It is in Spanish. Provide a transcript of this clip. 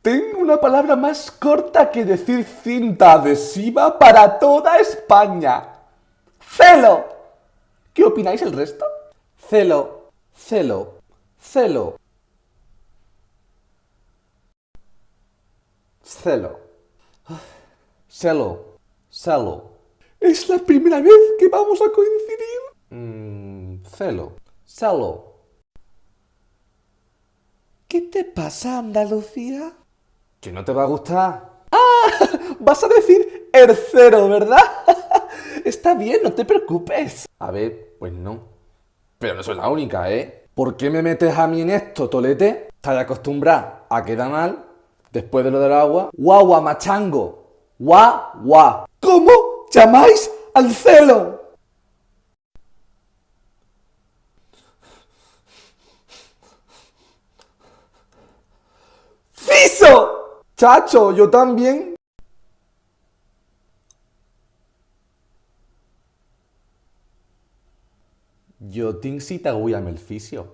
Tengo una palabra más corta que decir cinta adhesiva para toda España. Celo. ¿Qué opináis el resto? Celo, celo, celo, celo, celo, celo. Es la primera vez que vamos a coincidir. Celo, celo. ¿Qué te pasa, Andalucía? ¿Que no te va a gustar? Vas a decir hercero, ¿verdad? Está bien, no te preocupes. A ver, pues no. Pero no soy la única, ¿eh? ¿Por qué me metes a mí en esto, tolete? Estás acostumbrada a quedar mal después de lo del agua. Guagua, machango. Guau. ¿Cómo llamáis al celo? ¡Fiso! Chacho, yo también. Jo tinc cita avui amb el fisio.